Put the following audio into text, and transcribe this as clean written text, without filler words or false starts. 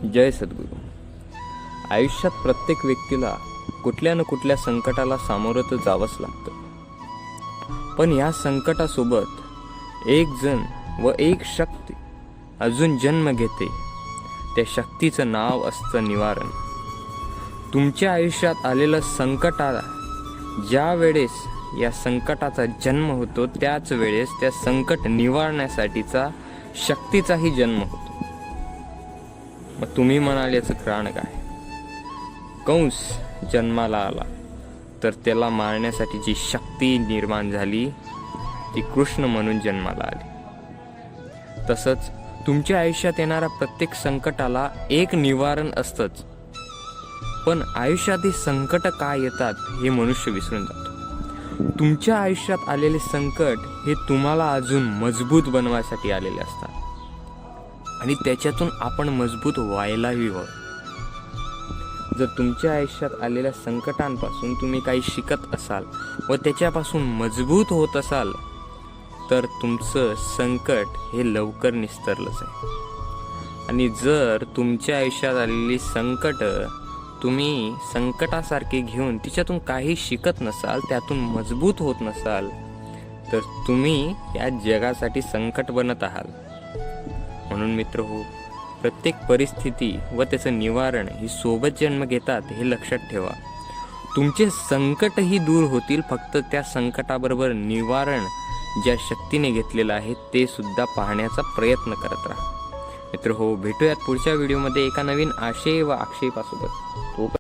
जय सद्गुरू. आयुष्यात प्रत्येक व्यक्तीला कुठल्या न कुठल्या संकटाला सामोरं तर जावंच लागतं. पण या संकटासोबत एक जण व एक शक्ती अजून जन्म घेते. त्या शक्तीचं नाव असतं निवारण. तुमच्या आयुष्यात आलेलं संकटाला ज्या वेळेस या संकटाचा जन्म होतो त्याच वेळेस त्या संकट निवारण्यासाठीचा शक्तीचाही जन्म होतो. मग तुम्ही म्हणाल याचं कारण काय? कंस जन्माला आला तर त्याला मारण्यासाठी जी शक्ती निर्माण झाली ती कृष्ण म्हणून जन्माला आली. तसंच तुमच्या आयुष्यात येणाऱ्या प्रत्येक संकटाला एक निवारण असतंच. पण आयुष्यात ही संकट का येतात हे मनुष्य विसरून जातो. तुमच्या आयुष्यात आलेले संकट हे तुम्हाला अजून मजबूत बनवायसाठी आलेले असतात आणि त्याच्यातून आपण मजबूत व्हायलाही हवं. जर तुमच्या आयुष्यात आलेल्या संकटांपासून तुम्ही काही शिकत असाल व त्याच्यापासून मजबूत होत असाल तर तुमचं संकट हे लवकर निस्तरलंच आहे. आणि जर तुमच्या आयुष्यात आलेली संकट तुम्ही संकटासारखे घेऊन तिच्यातून काही शिकत नसाल, त्यातून मजबूत होत नसाल तर तुम्ही या जगासाठी संकट बनत आहात. म्हणून मित्र हो, प्रत्येक परिस्थिती व त्याचं निवारण ही सोबत जन्म घेतात हे लक्षात ठेवा. तुमचे संकटही दूर होतील, फक्त त्या संकटाबरोबर निवारण ज्या शक्तीने घेतलेलं आहे ते सुद्धा पाहण्याचा प्रयत्न करत राहा. मित्र हो, भेटूयात पुढच्या व्हिडिओमध्ये एका नवीन आशय व आक्षेपासोबत.